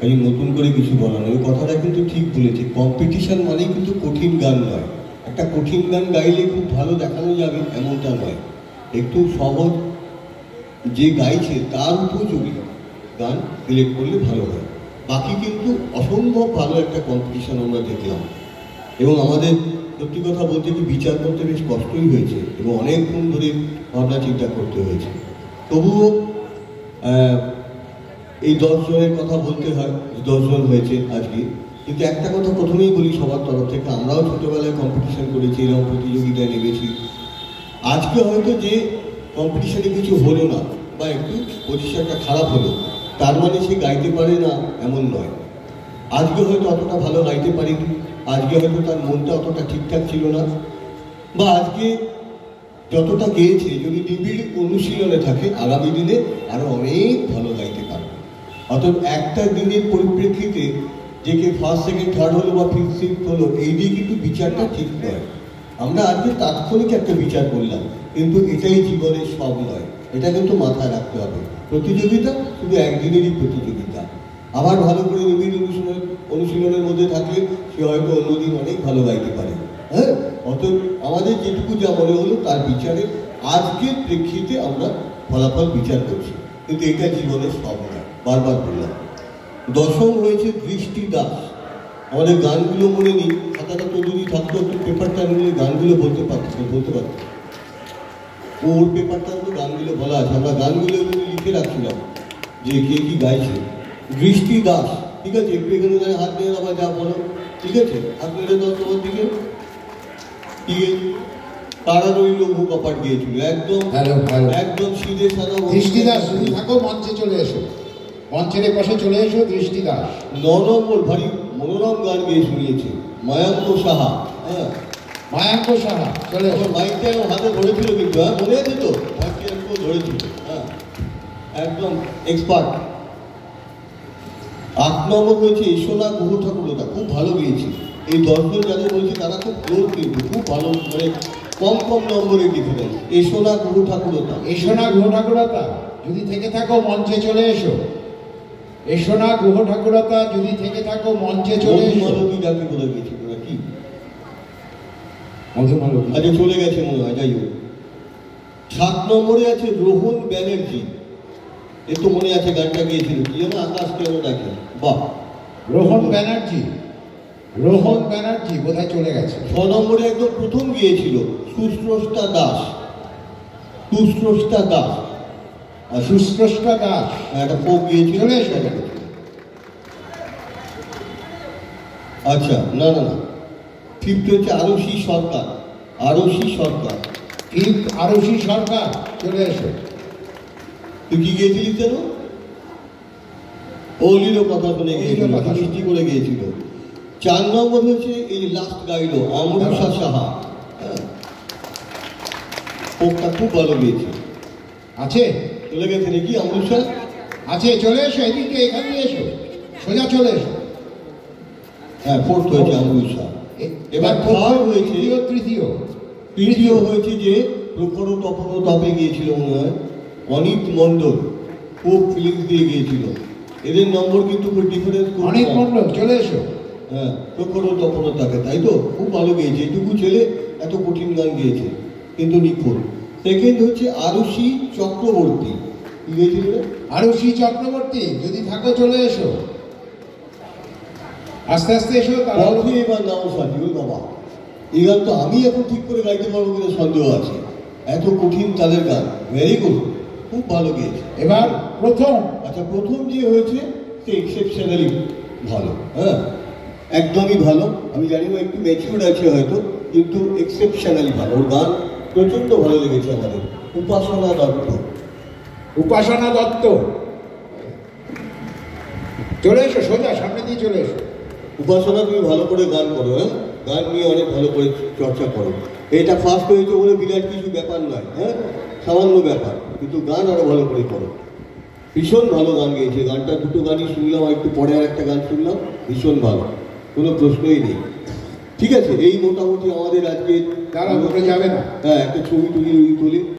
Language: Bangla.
এই নতুন করে কিছু বলানো, ওই কথাটা কিন্তু ঠিক বলেছে। কম্পিটিশন মানেই কিন্তু কঠিন গান নয়। একটা কঠিন গান গাইলে খুব ভালো দেখানো যাবে এমনটা নয়, একটু সহজ যে গাইছে তার উপযোগী গান সিলেক্ট করলে ভালো হয়। বাকি কিন্তু অসম্ভব ভালো একটা কম্পিটিশন আমরা দেখলাম, এবং আমাদের সত্যি কথা বলতে কি বিচার করতে বেশ কষ্টই হয়েছে এবং অনেকক্ষণ ধরে ভাবনা চিন্তা করতে হয়েছে। তবুও এই 10 জনের কথা বলতে হয়, 10 জন হয়েছে আজকে। কিন্তু একটা কথা প্রথমেই বলি সবার তরফ থেকে, আমরাও ছোটোবেলায় কম্পিটিশন করেছি, এরকম প্রতিযোগিতায় নেমেছি। আজকে হয়তো যে কম্পিটিশনে কিছু হলো না বা একটু পজিশনটা খারাপ হলো, তার মানে সে গাইতে পারে না এমন নয়। আজকে হয়তো অতটা ভালো গাইতে পারেনি, আজকে হয়তো তার মনটা অতটা ঠিকঠাক ছিল না, বা আজকে যতটা গেয়েছে যদি নিবিড় অনুশীলনে থাকে আগামী দিনে আরো অনেক ভালো গাইতে পারবে। অর্থাৎ একটা দিনের পরিপ্রেক্ষিতে যে কে ফার্স্ট সেকেন্ড থার্ড হলো বা ফিফথ সিক্সথ হলো, এই দিয়ে কিন্তু বিচারটা ঠিক নয়। আমরা আজকে তাৎক্ষণিক একটা বিচার করলাম, কিন্তু এটাই জীবনের সব নয়, এটা কিন্তু মাথায় রাখতে হবে। প্রতিযোগিতা শুধু একদিনেরই প্রতিযোগিতা। আবার ভালো করে নিবিড় অনুশীলনের মধ্যে থাকলে সে হয়তো অন্যদিন অনেক ভালো গাইতে পারে। হ্যাঁ, অতএব আমাদের যেটুকু যা মনে হলো তার বিচারে আজকের প্রেক্ষিতে আমরা ফলাফল বিচার করছি, কিন্তু এটা জীবনের সব নয়, বারবার বললাম। 10ম হয়েছে দৃষ্টি দাস। আমাদের গানগুলো মনে নেই, খাতাটা তো যদি থাকতো একটু পেপারটা নিলে গানগুলো বলতে পারতো। ওর পেপারটা তো গানগুলো বলা আছে, আমরা গানগুলো লিখে রাখছিলাম যে কে কি গাইছে। দৃষ্টি দাস, ঠিক আছে, একটু এখানে হাত নিয়ে আবার যা বলো, ঠিক আছে, হাত মেরে দাও তোমার দিকে। ঠিক আছে, তারা রইল মুখ কপাট গিয়েছিল একদম একদম সিধে সাদা। দৃষ্টি দাস যদি থাকো মঞ্চে চলে এসো, মঞ্চের পাশে চলে এসো। দৃষ্টি দাস 9 নম্বর ভারী মনোরম গান গিয়ে শুনিয়েছে মায়াঙ্ক সাহা। হ্যাঁ, মায়াঙ্ক সাহা চলে এসো। মাইকটা হাতে ধরেছিল কিন্তু, হ্যাঁ মনে আছে তো, ধরেছিল। হ্যাঁ, একদম এক্সপার্ট। 8 নম্বর হয়েছে ঈশ্বনা গুরু ঠাকুরতা, খুব ভালো গিয়েছে। এই 10 জন যাদের বলছি তারা খুব ক্লোজ, কিন্তু খুব ভালো, মানে কম নম্বরের ডিফারেন্স। ঈশ্বনা গুরু ঠাকুরতা, ঈশ্বনা গুহ ঠাকুরতা যদি থেকে থাকো মঞ্চে চলে এসো। ঈশ্বনা গুহ ঠাকুরতা যদি থেকে থাকো মঞ্চে চলে এসো। মধুমালতী যাকে বলে গেছিল নাকি, মধুমালতী আচ্ছা চলে গেছে মনে হয়, যাই হোক। 7 নম্বরে আছে রোহন ব্যানার্জি, এ তো মনে আছে গানটা গিয়েছিল কি যেন, আকাশ কেন দেখে। বাহ, রোহন ব্যানার্জি, রোহন ব্যানার্জি বোধহয় চলে গেছে। 6 নম্বরে একদম প্রথম গিয়েছিল সুস্রষ্টা দাস। সুস্রষ্টা দাস, সুস্রষ্টা দাস একটা পোক গিয়েছিল। চলে এসো। আচ্ছা, না না না, 5th হচ্ছে আরশি সরকার। আরশি সরকার, 5th আরশি সরকার চলে এসো। তুই কি গিয়েছিলিস কেন? ওলিরও কথা শুনে গিয়েছিল, মিষ্টি করে গিয়েছিল। 4 নম্বর হচ্ছে এই লাস্ট গাইলো আমরুষা সাহা। হ্যাঁ, পোকটা খুব ভালো গিয়েছে। আছে, চলে গেছে নাকি আমরুষা? আছে, চলে এসো এদিকে, এখানে এসো, সোজা চলে এসো। হ্যাঁ, 4th হয়েছে আমরুষা। এবার 3rd হয়েছে, তৃতীয় হয়েছে যে প্রখর তপন তপে গিয়েছিল মনে হয় অনিত মণ্ডল, খুব ফিলিংস দিয়ে গিয়েছিল। এদের নম্বর কিন্তু খুব ডিফারেন্স। অনিত মণ্ডল চলে এসো। হ্যাঁ, প্রখর তপন তাকে, তাই তো, খুব ভালো গিয়েছে। এইটুকু ছেলে এত কঠিন গান গিয়েছে কিন্তু নিখুঁত। 2nd হচ্ছে আরুষি চক্রবর্তী, কি গিয়েছিল? আরুষি চক্রবর্তী যদি থাকো চলে এসো, আস্তে আস্তে এসো। পথে এবার নাও সাজিও বাবা, এই গান তো আমি এখন ঠিক করে গাইতে পারবো কিনা সন্দেহ আছে, এত কঠিন তাদের গান। ভেরি গুড, খুব ভালো গিয়েছে। এবার প্রথম, আচ্ছা প্রথম যে হয়েছে সে এক্সেপশনালি ভালো। হ্যাঁ, একদমই ভালো। আমি জানি না একটু ম্যাচিউর্ড আছে হয়তো, কিন্তু এক্সেপশনালি ভালো। ওর গান প্রচণ্ড ভালো লেগেছে আমাদের। উপাসনা দত্ত, উপাসনা দত্ত চলে এসো, সোজা সামনে দিয়ে চলে এসো। উপাসনা তুমি ভালো করে গান করো, হ্যাঁ, গান নিয়ে অনেক ভালো করে চর্চা করো। এটা ফার্স্ট হয়েছে বলে বিরাট কিছু ব্যাপার নয়, হ্যাঁ, সামান্য ব্যাপার, কিন্তু গান আরো ভালো করে করো। ভীষণ ভালো গান গেয়েছে। গানটা 2টো গানই শুনলাম, একটু পরে আর একটা গান শুনলাম, ভীষণ ভালো, কোনো প্রশ্নই নেই। ঠিক আছে, এই মোটামুটি আমাদের আজকে। তারা যাবে না। হ্যাঁ, একটা ছবি তুলি তুলি